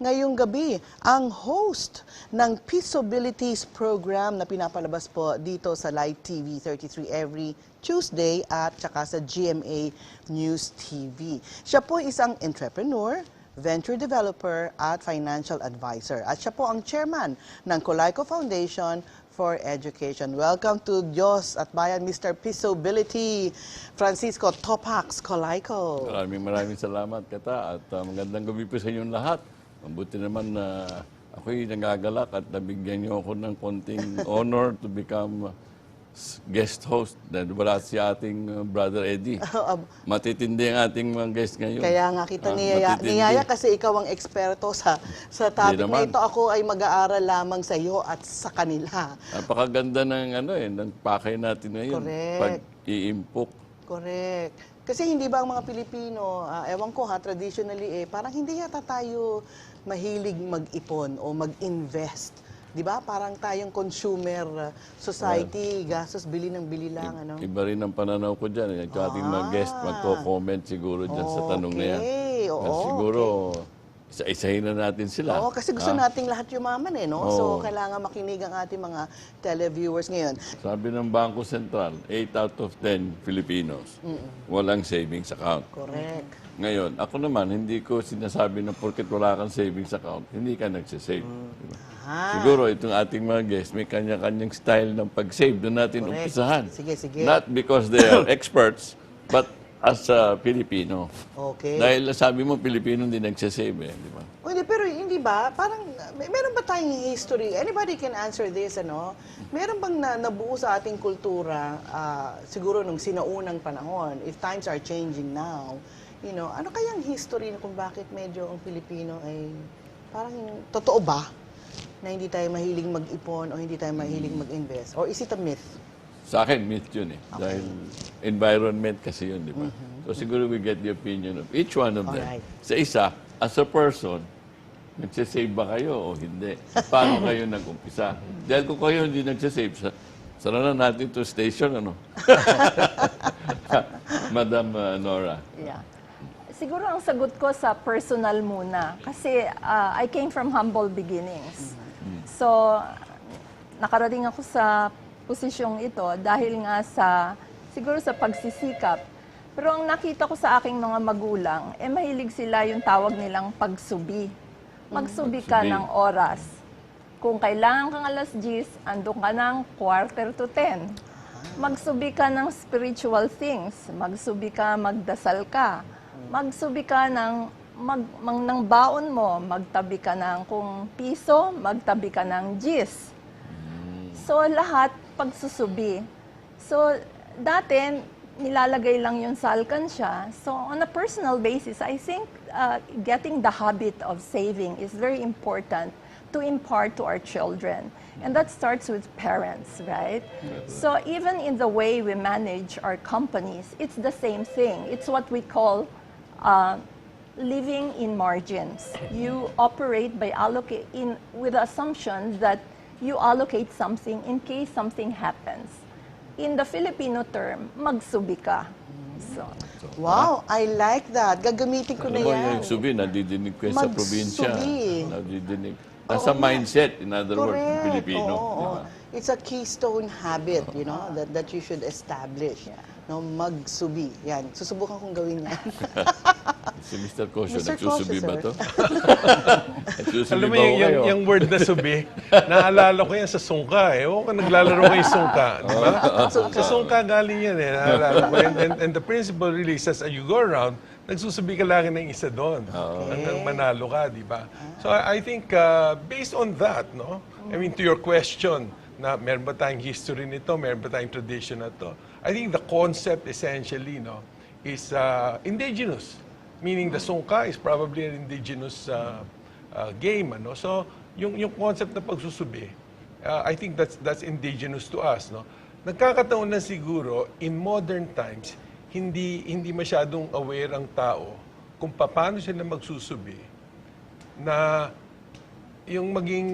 ngayong gabi ang host ng Peaceabilities Program na pinapalabas po dito sa Live TV 33 every Tuesday at saka sa GMA News TV. Siya po isang entrepreneur, venture developer at financial advisor. At siya po ang chairman ng Colayco Foundation for Education. Welcome to Diyos at Bayan, Mr. Peaceability, Francisco Topax Colayco. Maraming salamat, Kata, at magandang gabi po sa inyong lahat. Mabuti naman na ako'y nagagalak at nabigyan niyo ako ng konting honor to become guest host dahil wala si ating brother Eddie. Matitindi ang ating mga guest ngayon. Kaya nga kita niyaya kasi ikaw ang eksperto sa topic na ito. Ako ay mag-aaral lamang sa iyo at sa kanila. Napakaganda ng pakay natin ngayon. Correct. Pag-iimpok. Correct. Kasi hindi ba ang mga Pilipino, ewan ko traditionally parang hindi yata tayo mahilig mag-ipon o mag-invest. Di ba? Parang tayong consumer society, gastos, bili ng bili lang. Iba rin ang pananaw ko dyan. Yung ating mga guest, magko-comment siguro dyan sa tanong na yan. Siguro, isa-isahin na natin sila. Oo, kasi gusto nating lahat yumaman no? So, kailangan makinig ang ating mga televiewers ngayon. Sabi ng Bangko Sentral, 8 out of 10 Filipinos walang savings account. Correct. Ngayon, ako naman, hindi ko sinasabi na porket wala kang savings account, hindi ka nagsasave. Diba? Siguro, itong ating mga guests, may kanya-kanyang style ng pag-save. Doon natin umpisahan. Sige. Not because they are experts, but as a Filipino. Okay. Dahil sabi mo, Pilipino hindi nagsasave di ba? Pero hindi ba? Parang, meron ba tayong history? Anybody can answer this, Meron bang nabuo sa ating kultura, siguro nung sinaunang panahon, if times are changing now, ano kayang history na kung bakit medyo ang Pilipino ay parang totoo ba na hindi tayo mahilig mag-ipon o hindi tayo mahilig mag-invest? Or is it a myth? Sa akin, myth yun Okay. Dahil environment kasi yun, di ba? So siguro we get the opinion of each one of them. Alright. Sa isa, as a person, nagsasave ba kayo o hindi? Paano kayo nag-umpisa? Dahil kung kayo hindi nagsasave, sana na natin to station, Madam Nora. Yeah. Siguro ang sagot ko sa personal muna. Kasi I came from humble beginnings. So, nakarating ako sa posisyong ito dahil nga siguro sa pagsisikap. Pero ang nakita ko sa aking mga magulang, mahilig sila yung tawag nilang pagsubi. Magsubi ka ng oras. Kung kailangan kang 10:00, andun ka ng 9:45. Magsubi ka ng spiritual things. Magsubi ka, magdasal ka. Magsubi ka ng baon mo, magtabi ka ng kung piso, magtabi ka ng gis. So, lahat pagsusubi. So, dati, nilalagay lang yun sa alkansya. So, on a personal basis, I think getting the habit of saving is very important to impart to our children. And that starts with parents, right? So, even in the way we manage our companies, it's the same thing. It's what we call living in margins. You operate by with the assumption that you allocate something in case something happens. In the Filipino term, magsubi ka. So, wow, I like that. Gagamitin ko na yan. Yung subi, nadidinig ko sa probinsya. Magsubi. Nadidinig. Nasa mindset, in other words, ng Pilipino. Diba? It's a keystone habit, that you should establish. Magsubi. Yan. Susubukan kong gawin yan. Si Mr. Kosyo, nagsusubi ba to? Alam mo yung word na subi, naalala ko yan sa sungka O kung naglalaro kayo sungka, di ba? Sa sungka galing yan naalala ko. And the principle really says, as you go around, nagsusubi ka lang ng isa doon. Hanggang manalo ka, di ba? So I think based on that, I mean, to your question, na meron ba tayong history nito, meron ba tayong tradition na to, I think the concept essentially is indigenous. Meaning the sungka is probably an indigenous game. So yung concept na pagsusubi, I think that's indigenous to us. Nagkakataon na siguro, in modern times, hindi masyadong aware ang tao kung paano sila magsusubi na yung maging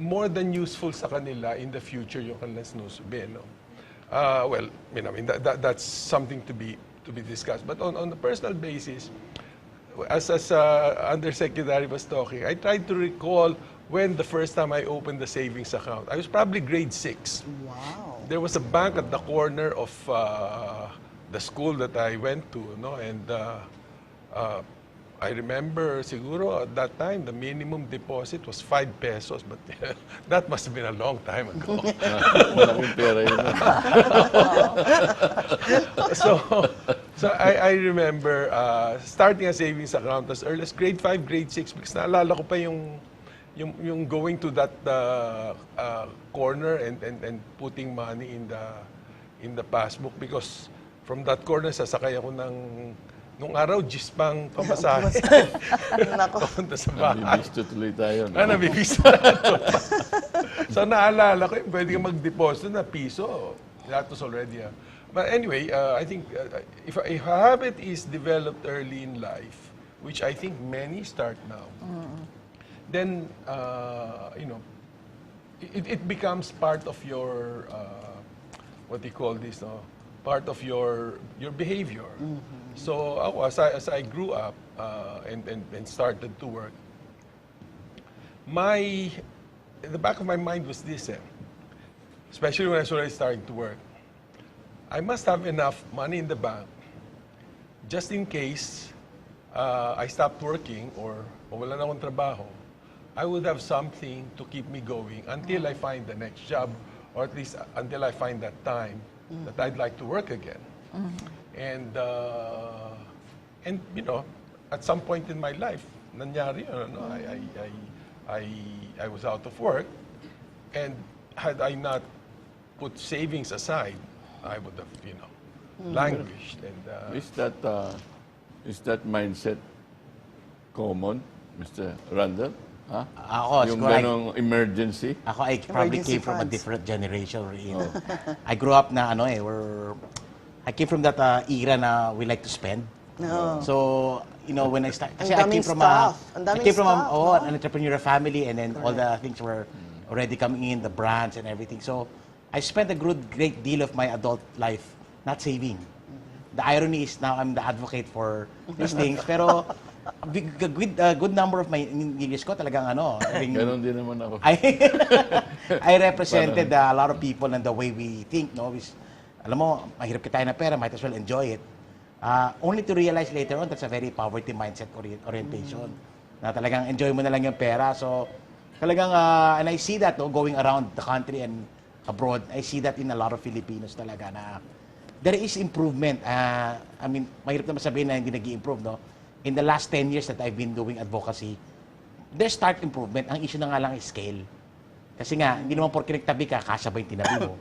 more than useful sa kanila in the future yung kanilang sinusubi. Well, I mean, that's something to be discussed. But on the personal basis, as Undersecretary was talking, I tried to recall when the first time I opened the savings account. I was probably grade 6. Wow. There was a bank at the corner of the school that I went to, no? And I remember siguro at that time the minimum deposit was 5 pesos, but that must have been a long time ago. Malaking pera yun. So I remember starting a savings account as early as grade 5, grade 6 because naalala ko pa yung going to that corner and putting money in the passbook because from that corner sasakay ako nung araw gispang pamasahe. Papunta sa bahay. Nabibisto tuloy tayo. No? Nabibisto na ito. So naalala ko, pwede ka mag-deposit na piso. That was already But anyway, I think if a habit is developed early in life, which I think many start now, then, it becomes part of your, what do you call this, no? Part of your behavior. So ako, as I grew up and started to work, in the back of my mind was this, especially when I was already starting to work, I must have enough money in the bank just in case I stopped working or wala na akong trabaho, I would have something to keep me going until I find the next job or at least until I find that time that I'd like to work again. And at some point in my life, nangyari, I was out of work, and had I not put savings aside, I would have, languished. And is that mindset common, Mr. Randall? Huh? Ako, Yung ganong emergency? Ako, I probably Emergency came from a funds. different generation. I grew up na I came from that era na we like to spend. No. So, when I started, Ang daming stuff. Ang daming I came from stuff, no? an entrepreneurial family, and then all the things were already coming in, the brands and everything. So, I spent a great deal of my adult life not saving. The irony is now I'm the advocate for these things, pero a good number of my years ko talagang Ganon din naman ako. I represented a lot of people and the way we think, no? Alam mo, mahirap kita na pera, might as well enjoy it. Only to realize later on, that's a very poverty mindset orientation. Na talagang enjoy mo na lang yung pera. So, talagang, and I see that, no, going around the country and abroad, I see that in a lot of Filipinos talaga na there is improvement. I mean, mahirap naman sabihin na hindi nag-i-improve, no? In the last 10 years that I've been doing advocacy, there's start improvement. Ang issue na nga lang is scale. Kasi nga, hindi naman porke nagtabi ka, kasabay tinabi mo.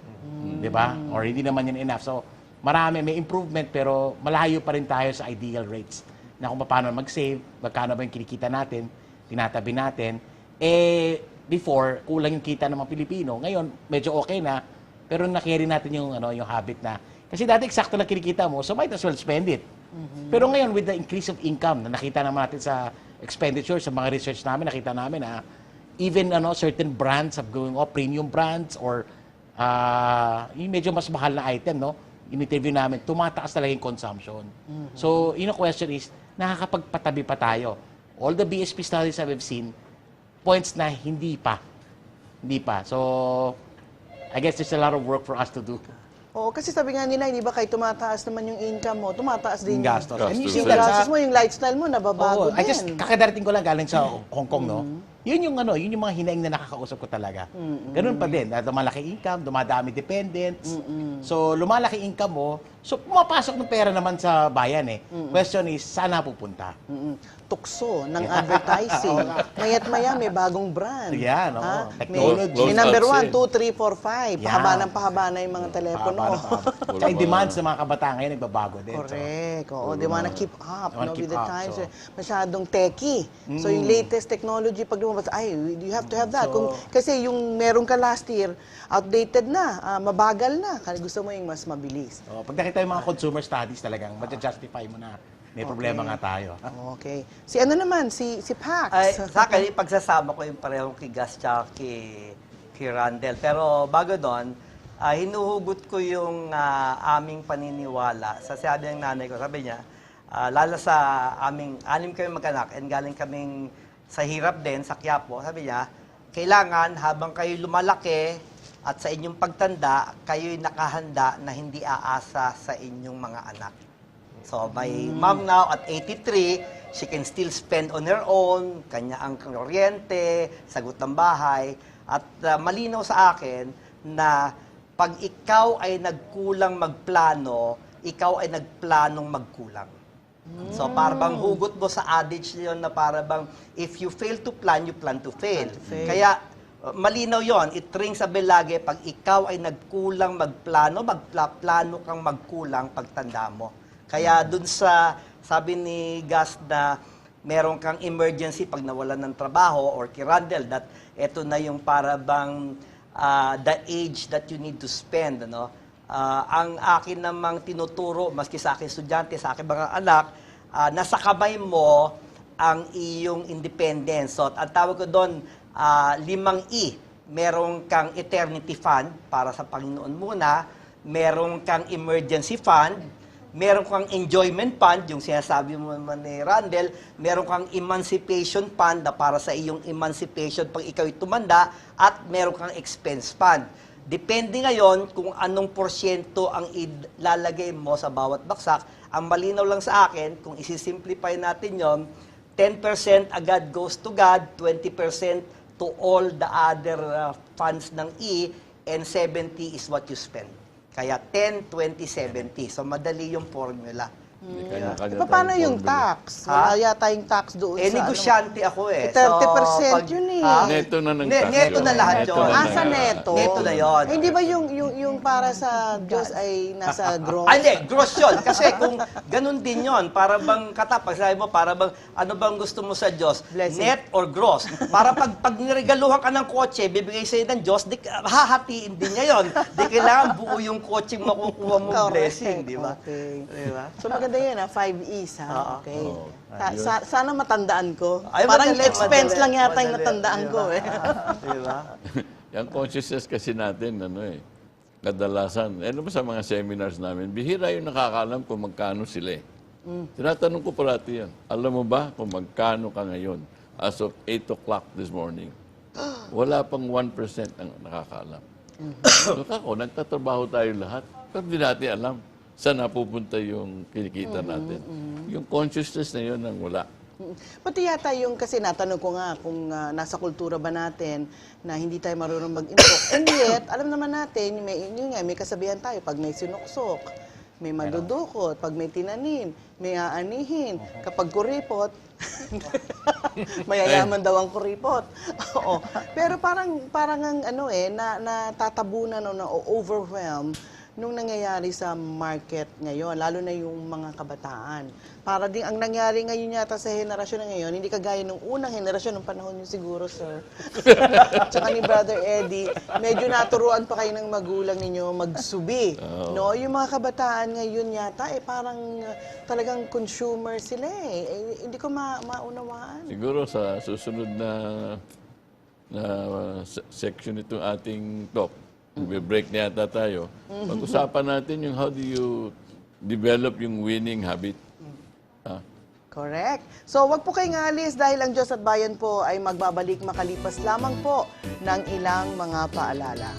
Di ba? Or hindi naman yun enough. So, may improvement, pero malayo pa rin tayo sa ideal rates na kung paano mag-save, magkano ba yung kinikita natin, tinatabi natin. Before, kulang yung kita ng mga Pilipino. Ngayon, medyo okay na, pero na-carry natin yung habit na. Kasi dati, eksakto lang kinikita mo, so might as well spend it. Pero ngayon, with the increase of income na nakita naman natin sa expenditure, sa mga research namin, nakita namin na even certain brands have going up, premium brands, or yung medyo mas mahal na item, no? In-interview namin, tumataas talaga yung consumption. So, yung question is, nakakapagpatabi pa tayo. All the BSP studies that we've seen, points na hindi pa. So, I guess there's a lot of work for us to do. Oo, kasi sabi nga nila, hindi ba kahit tumataas naman yung income mo, tumataas din Yung gastos. And you see Gastos. the gastos mo, yung lifestyle mo, nababago I din. just, kakadarating ko lang galing sa Hong Kong, no? Yun yung mga hinaing na nakakausap ko talaga. Ganun pa din. Lumalaki income, dumadami dependents. So, lumalaki income mo. So, pumapasok ng pera naman sa bayan eh. Question is, saan napupunta? Tukso ng advertising. Mayat-maya, may bagong brand. Yan, oo. Ha? Technology. May number Close 1, 2, 3, 4, 5. Yan. Pahaba na yung mga telepono. Tsaka yung demands ng mga kabataan ngayon, nagbabago din. Correct. Oo, they wanna keep up They wanna with keep the up, times. so. Masyadong techy. So, yung latest technology, pag lumabas, you have to have that. Kasi yung meron ka last year, outdated na, mabagal na. Kaya gusto mo yung mas mabilis. Pag nakita yung mga consumer studies talagang, ma-justify mo na may problema nga tayo. Okay. Si ano naman, si Pax. Ay, sa akin, pagsasama ko yung parehong kay Gus tsaka kay Randall. Pero bago doon, hinuhugot ko yung aming paniniwala. Sa sabi ng nanay ko, sabi niya, lalo sa anim kami mag-anak, and galing kaming sa hirap din, sa Quiapo, sabi niya, kailangan habang kayo lumalaki at sa inyong pagtanda, kayo'y nakahanda na hindi aasa sa inyong mga anak. So, my mom now at 83, she can still spend on her own, kanya ang kuryente, sagot ng bahay, at malinaw sa akin na pag ikaw ay nagkulang magplano, ikaw ay nagplanong magkulang. So, para bang hugot mo sa adage yun na para bang, if you fail to plan, you plan to fail. Kaya, malinaw yon. It rings a bell lagi, pag ikaw ay nagkulang magplano, magplano kang magkulang pagtanda mo. Kaya dun sa, sabi ni Gus na meron kang emergency pag nawalan ng trabaho, or kay Randall, that eto na yung para bang the age that you need to spend, ano? Ang akin namang tinuturo, maski sa akin estudyante, sa akin mga anak, nasa kamay mo ang iyong independence. So, ang tawag ko doon, 5 E. Merong kang eternity fund para sa Panginoon muna, merong kang emergency fund, meron kang enjoyment fund, yung sinasabi mo naman ni Randall, meron kang emancipation fund na para sa iyong emancipation pag ikaw'y tumanda, at meron kang expense fund. Depende ngayon kung anong porsyento ang ilalagay mo sa bawat baksak. Ang malinaw lang sa akin, kung isi-simplify natin yon, 10% agad goes to God, 20% to all the other funds ng E, and 70 is what you spend. Kaya 10, 20, 70. So, madali yung formula. Paano yung tax? Wala yata yung tax doon sa Negosyante ako eh. 30% yun eh. Neto na ng tax Neto yun. na lahat Neto yun. na Sa neto? Neto na yun. Eh, di ba yung para sa Diyos ay nasa gross? Hindi, gross yun. Kasi kung ganun din yun, para bang katapag, sabi mo, para bang, ano bang gusto mo sa Diyos? Blessing. Net or gross? Para pag niregaluhan ka ng kotse, bibigay sa'yo ng Diyos, hahatiin din niya yun. Di kailangan buo yung kotse makukuha mo blessing, di ba? Okay. Di ba? So maganda yun, 5 E's, ha? Okay. Oo. Sana matandaan ko. Ay, Parang madali, expense madali, lang yata yung madali, natandaan di ko, ba? eh. Di ba? Yung consciousness kasi natin, kadalasan, ba sa mga seminars namin, bihira yung nakakaalam kung magkano sila eh. Tinatanong ko parati yan, alam mo ba kung magkano ka ngayon as of 8 o'clock this morning? Wala pang 1% ang nakakaalam. So ako, nagtatrabaho tayo lahat, pero di natin alam saan napupunta yung kinikita natin. Yung consciousness na yun ang wala. Pati yata yung, kasi natanong ko nga kung nasa kultura ba natin na hindi tayo marunong mag-impok. And yet, alam naman natin, may kasabihan tayo, pag may sinuksok, may madudukot, pag may tinanim, may aanihin, kapag kuripot, mayayaman daw ang kuripot. Oo. Pero parang ang natatabunan o na-overwhelm nung nangyayari sa market ngayon, lalo na yung mga kabataan. Para din ang nangyari ngayon yata sa henerasyon na ngayon, hindi kagaya nung unang henerasyon, nung panahon nyo siguro, sir. Tsaka ni Brother Eddie, medyo naturuan pa kayo ng magulang ninyo magsubi. No? Yung mga kabataan ngayon yata, parang talagang consumer sila eh. Hindi ko maunawaan. Siguro sa susunod na section itong ating talk, break na yata tayo, pag-usapan natin yung how do you develop yung winning habit. Correct. So, wag po kayong alis dahil ang Diyos at Bayan po ay magbabalik makalipas lamang po ng ilang mga paalala.